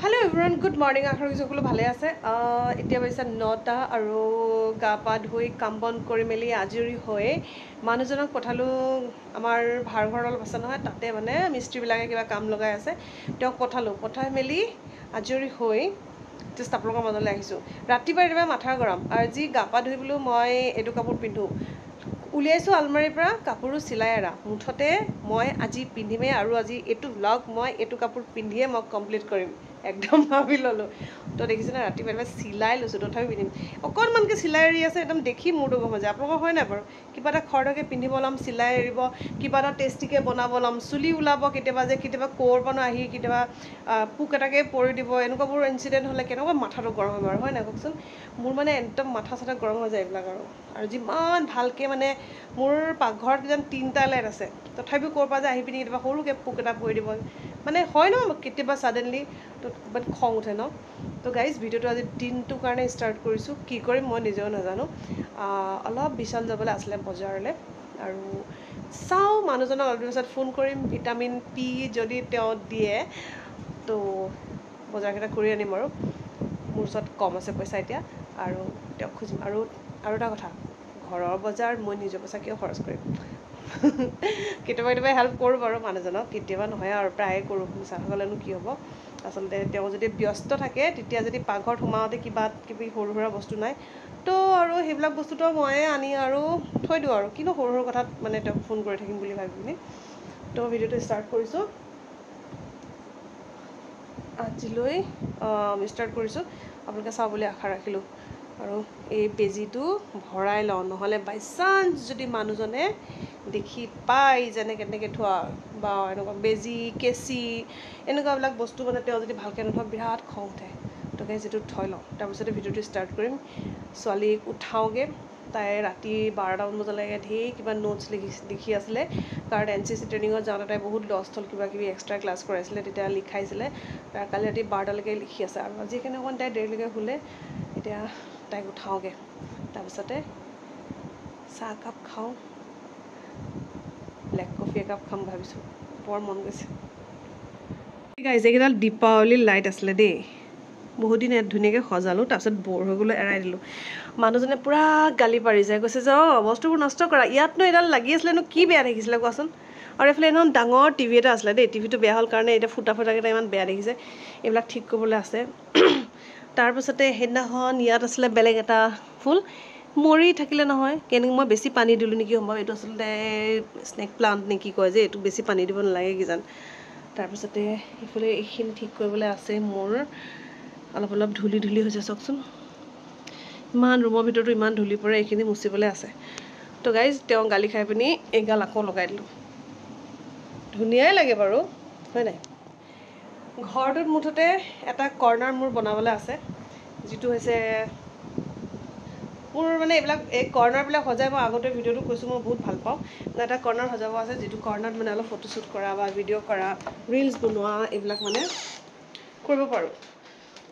Hello everyone, good morning. I hope you all are well. এতিয়া হৈছে 9টা আৰু গা পা ধুই কাম বন কৰি মেলি আজৰি হৈ মানুহজনক পঠালো আমাৰ ভাড়ঘৰ অলপ আছে নহয় তাতে মানে মিস্ত্ৰীবিলাকে কিবা কাম লগাই আছে তেওঁক পঠাই মেলি আজৰি হৈ জাষ্ট আপোনালোকৰ মাজলৈ আহিছোঁ ৰাতিপুৱা একেবাৰে মাথা গৰম আৰু যি গা পা ধুই বোলো মই এইটো কাপোৰ পিন্ধো উলিয়াইছোঁ আলমাৰীৰ পৰা কাপোৰো চিলাই এৰা মুঠতে মই আজি পিন্ধিমেই আৰু আজি এইটো ব্লগ মই এইটো কাপোৰ পিন্ধিয়ে মই কমপ্লিট কৰিম একদম ভাবি ল'লোঁ তো দেখিছে না ৰাতিপুৱা চিলাই লৈছোঁ তথাপি পিন্ধিম অকণমানকৈ চিলাই এৰি আছে একদম দেখি মোৰটো গম হৈ যায় আপোনালোকৰ হয় নাই বাৰু কিবা এটা খৰধৰকৈ পিন্ধিব ল'ম চিলাই এৰিব কিবা এটা টেষ্টিকৈ বনাব ল'ম চুলি ওলাব কেতিয়াবা ক'ৰবানো আহি কেতিয়াবা পোক এটাকে পৰি দিব এনেকুৱাবোৰ ইনচিডেণ্ট হ'লে কেনেকুৱা মাথাটো গৰম হয় বাৰু হয় নাই কওকচোন মোৰ মানে একদম মাথা চাথা গৰম হৈ যায় এইবিলাক আৰু যিমান ভালকৈ মানে মোৰ পাকঘৰত যেন 3টা লাইট আছে তথাপিও ক'ৰ পৰা যে আহি পিনি কেতিয়াবা সৰুকৈ পোক এটা পৰি দিব মানে হয় ন কেতিয়াবা ছাডেনলি তো বাট খং উঠে ন তো গাইজ ভিডিঅ'টো আজি দিনটোৰ কাৰণে ষ্টাৰ্ট কৰিছোঁ কি কৰিম মই নিজেও নাজানো অলপ বিশাল যাবলৈ আছিলে বজাৰলৈ আৰু চাওঁ মানুহজনক অলপ পিছত ফোন কৰিম ভিটামিন পি যদি তেওঁ দিয়ে তো বজাৰকেইটা কৰি আনিম আৰু মোৰ ওচৰত কম আছে পইচা এতিয়া আৰু তেওঁক খুজিম আৰু এটা কথা ঘৰৰ বজাৰ মই নিজৰ পইচা কিয় খৰচ কৰিম কেতিয়াবা হেল্প কৰোঁ বাৰু মানুহজনক কেতিয়াবা নহয় আৰু প্ৰায়ে কৰোঁ মিছা ক'লেনো কি হ'ব আচলতে তেওঁ যদি ব্যস্ত থাকে তেতিয়া যদি পাকঘৰত সোমাওঁতে কিবা কিবি সৰু সুৰা বস্তু নাই তো আৰু সেইবিলাক বস্তুটো ময়ে আনি আৰু থৈ দিওঁ আৰু কিনো সৰু সৰু কথাত মানে তেওঁক ফোন কৰি থাকিম বুলি ভাবি পিনি তো ভিডিঅ'টো ষ্টাৰ্ট কৰিছোঁ আজিলৈ ষ্টাৰ্ট কৰিছোঁ আপোনালোকে চাওঁ বুলি আশা ৰাখিলোঁ আৰু এই বেজীটো ভৰাই লওঁ নহ'লে বাই চান্স যদি মানুহজনে দেখি পায় যেনে কেনেকৈ থোৱা বা এনেকুৱা বেজী কেঁচি এনেকুৱাবিলাক বস্তু মানে তেওঁ যদি ভালকৈ নথয় বিৰাট খং উঠে তোকে যিটো থৈ লওঁ তাৰপিছতে ভিডিঅ'টো ষ্টাৰ্ট কৰিম ছোৱালীক উঠাওঁগৈ তাই ৰাতি 12টামান বজালৈকে ধেৰ কিবা নোটছ লিখি আছিলে কাৰণ NCC ট্ৰেইনিঙত যাওঁতে তাই বহুত লষ্ট হ'ল কিবা কিবি এক্সট্ৰা ক্লাছ কৰাইছিলে তেতিয়া লিখাইছিলে তাৰ কালি ৰাতি 12টালৈকে লিখি আছে আৰু আজিকালি অকণ তাই দেৰিলৈকে শুলে এতিয়া তাইক উঠাওঁগৈ তাৰপিছতে চাহ একাপ খাওঁ ব্লেক কফি একাপ খাম ভাবিছোঁ বৰ মন গৈছে গাইজ এইকেইডাল দীপাৱলীৰ লাইট আছিলে দেই বহুত দিন ইয়াত ধুনীয়াকৈ সজালোঁ তাৰপিছত বৰ হৈ গ'লৈ এৰাই দিলোঁ মানুহজনে পূৰা গালি পাৰি যায় কৈছে যে বস্তুবোৰ নষ্ট কৰা ইয়াতনো এডাল লাগি আছিলেনো কি বেয়া দেখিছিলে কোৱাচোন আৰু এইফালে এখন ডাঙৰ টিভি এটা আছিলে দেই টিভিটো বেয়া হ'ল কাৰণে এতিয়া ফুটাকেইটা ইমান বেয়া দেখিছে এইবিলাক ঠিক কৰিবলৈ আছে তাৰপিছতে সেইদিনাখন ইয়াত আছিলে বেলেগ এটা ফুল মৰি থাকিলে নহয় কেনেকৈ মই বেছি পানী দিলোঁ নেকি সম্ভৱ এইটো আচলতে স্নেক প্লাণ্ট নে কি কয় যে এইটো বেছি পানী দিব নালাগে কিজান তাৰপিছতে এইফালে এইখিনি ঠিক কৰিবলৈ আছে মোৰ অলপ ধূলি হৈছে চাওকচোন ইমান ৰুমৰ ভিতৰতো ইমান ধূলি পৰে এইখিনি মুচিবলৈ আছে তো গাইজ তেওঁ গালি খাই পিনি এইগাল আকৌ লগাই দিলোঁ ধুনীয়াই লাগে বাৰু হয় নাই ঘৰটোত মুঠতে এটা কৰ্ণাৰ মোৰ বনাবলৈ আছে যিটো হৈছে মোৰ মানে এই কৰ্ণাৰবিলাক সজাই মই আগতে ভিডিঅ'টো কৈছোঁ মই বহুত ভাল পাওঁ এটা কৰ্ণাৰ সজাব আছে যিটো কৰ্ণাৰত মানে অলপ ফটোশ্বুট কৰা বা ভিডিঅ' কৰা ৰিলছ বনোৱা এইবিলাক মানে কৰিব পাৰোঁ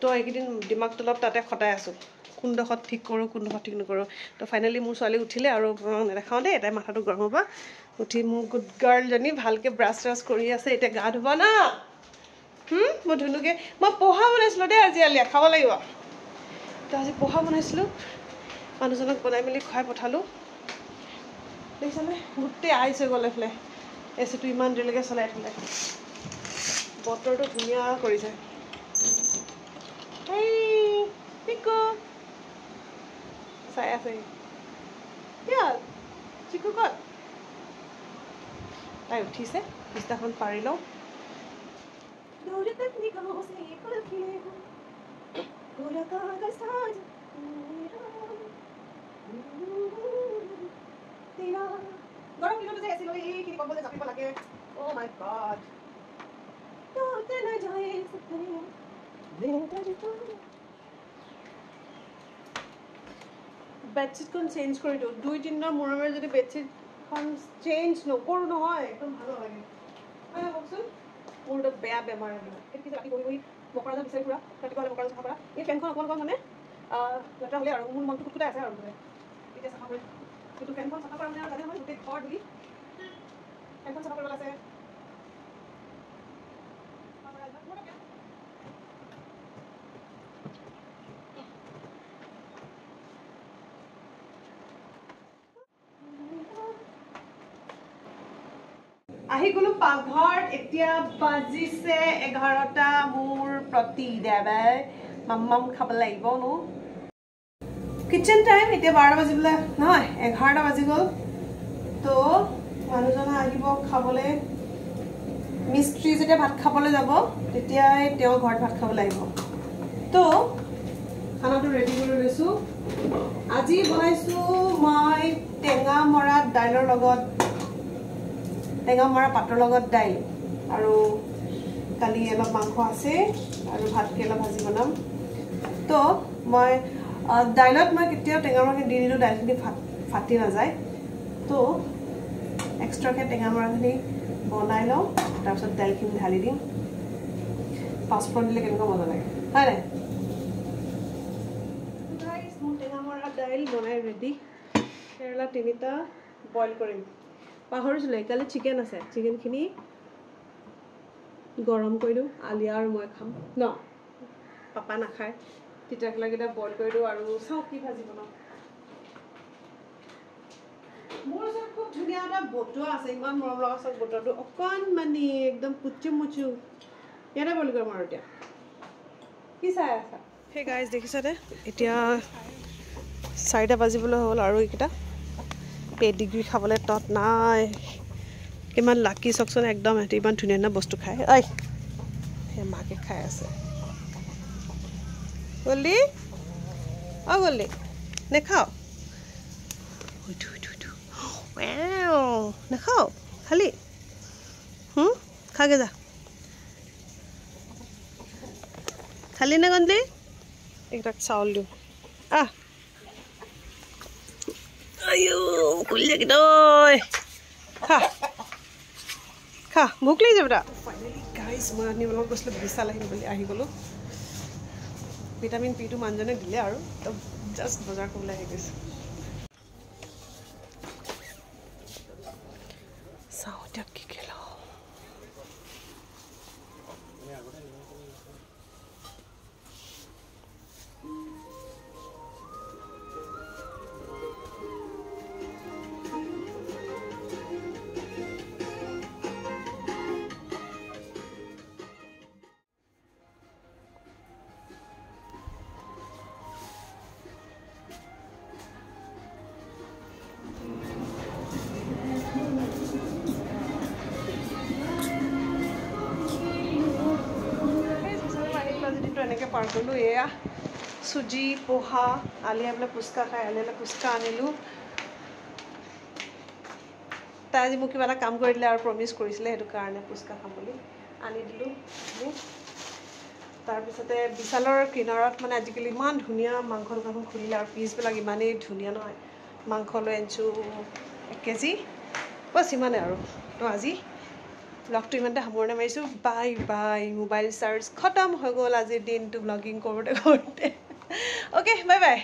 তো এইকেইদিন দিমাগটো অলপ তাতে খটাই আছোঁ কোনডোখৰত ঠিক কৰোঁ কোনডোখৰত ঠিক নকৰোঁ তো ফাইনেলি মোৰ ছোৱালী উঠিলে আৰু নেদেখাওঁ দেই এটাই মাথাটো গৰম হ'ব উঠি মোৰ গুড গাৰ্লজনী ভালকৈ ব্ৰাছ চ্ৰাছ কৰি আছে এতিয়া গা ধুব না মই ধুনুকৈ মই পোহা বনাইছিলোঁ দেই আজি আলিয়া খাব লাগিব তো আজি পোহা বনাইছিলোঁ মানুহজনক বনাই মেলি খুৱাই পঠালোঁ দেখিছানে গোটেই আইচ হৈ গ'ল এইফালে এচিটো ইমান দেৰিলৈকে চলাই থ'লে বতৰটো ধুনীয়া কৰিছে এই পিকু চাই আছে চিকু ক'ত তাই উঠিছে বিছনাখন পাৰি লওঁ গৰম দিনতো যে আছিল এইখিনি কম্বল জাপিব লাগে অ' মাই গড বেডশ্বীটখন চেঞ্জ কৰি দিওঁ 2-3 দিনৰ মূৰে যদি বেডশ্বীটখন চেঞ্জ নকৰোঁ নহয় একদম ভাল নালাগে হয় কওকচোন মোৰ বেয়া বেমাৰ এইবিলাক ৰাতি বহি মকৰা জাল বিচাৰি ফুৰা ৰাতিপুৱা হ'লে মকৰা জাল চাফা কৰা এই ফেনখন অকণ মানে লেতেৰা হ'লে আৰু মোৰ মনটো কুটকুটাই আছে আৰু এতিয়া চাফা কৰি কিন্তু ফেনখন চাফা কৰা মানে আৰু জানে নহয় গোটেই ঘৰ ধূলি ফেনখন চাফা কৰিব আছে আহি গ'লো পাকঘৰত এতিয়া বাজিছে 11টা মোৰ প্ৰতি দেৱে মাম্মাম খাব লাগিব নো কিচেন টাইম এতিয়া 12টা বাজিবলৈ নহয় 11টা বাজি গ'ল তো মানুহজনে আহিব খাবলৈ মিস্ত্ৰী যেতিয়া ভাত খাবলৈ যাব তেতিয়াই তেওঁ ঘৰত ভাত খাব লাগিব তো খানাটো ৰেডি কৰি লৈছোঁ আজি বনাইছোঁ মই টেঙা মৰা দাইলৰ লগত টেঙা মৰা পাতৰ লগত দাইল আৰু কালি অলপ মাংস আছে আৰু ভাতকেৰেলা ভাজি বনাম তো মই দাইলত মই কেতিয়াও টেঙা মৰাখিনি দি দিলোঁ দাইলখিনি ফাটি নাযায় তো এক্সট্ৰাকৈ টেঙা মৰাখিনি বনাই লওঁ তাৰপিছত দাইলখিনি ঢালি দিম পাঁচফোৰণ দিলে কেনেকুৱা মজা লাগে হয় নাই মোৰ টেঙা মৰা দাইল বনাই ৰেডি কেৰেলা 3টা বইল কৰিম পাহৰিছিলোঁ কালি চিকেন আছে চিকেনখিনি গৰম কৰি দিওঁ আলিয়া আৰু মই খাম ন পাপা নাখায় তিতাকেৰেলাকেইটা বইল কৰি দিওঁ আৰু চাওঁ কি ভাজি বনাওঁ মোৰ ওচৰত খুব ধুনীয়া এটা বটোৱা আছে ইমান মৰম লগা চাওক বটোৱাটো অকণমানি একদম পুচু মুচু ইয়াতে বইল কৰিম আৰু এতিয়া কি চাই আছা সেই গাইজ দেখিছানে এতিয়া 4টা বাজিবলৈ হ'ল আৰু এইকেইটা পেডিগ্ৰী খাবলৈ তত নাই কিমান লাকি চাওকচোন একদম সিহঁতে ইমান ধুনীয়া ধুনীয়া বস্তু খায় ঐ সেই মাকে খাই আছে গলি গলি নেখাও নেখাও খালি খাগে যা খালি নে গন্ধি এইকেইটাক চাউল দিওঁ আইও খুলি দৈ খা খা ভোক লাগি যাব ফাইনেলি গাইজ মই আনিবলৈ গৈছিলোঁ বিশাল আহিম বুলি আহি গ'লোঁ ভিটামিন পিটো মানুহজনে দিলে আৰু জাষ্ট বজাৰ কৰিবলৈ আহি গৈছোঁ চাওঁ এতিয়া কি কি লওঁ এনেকৈ পাৰ কৰিলোঁ এয়া চুজি পোহা আলিয়াই পেলাই ফুচকা খাই আলিয়াই ফুচকা আনিলোঁ তাই আজি মোক কিবা এটা কাম কৰি দিলে আৰু প্ৰমিছ কৰিছিলে সেইটো কাৰণে ফুচকা খাম বুলি আনি দিলোঁ তাৰপিছতে বিশালৰ কিনাৰত মানে আজিকালি ইমান ধুনীয়া মাংস দোকানখন খুলিলে আৰু পিচবিলাক ইমানেই ধুনীয়া নহয় মাংস লৈ আনিছোঁ 1 কেজি বছ ইমানে আৰু তো আজি ব্লগটো ইমানতে সামৰণি মাৰিছোঁ বাই বাই মোবাইল চাৰ্জ খতম হৈ গ'ল আজিৰ দিনটো ব্লগিং কৰোঁতে অ'কে বাই বাই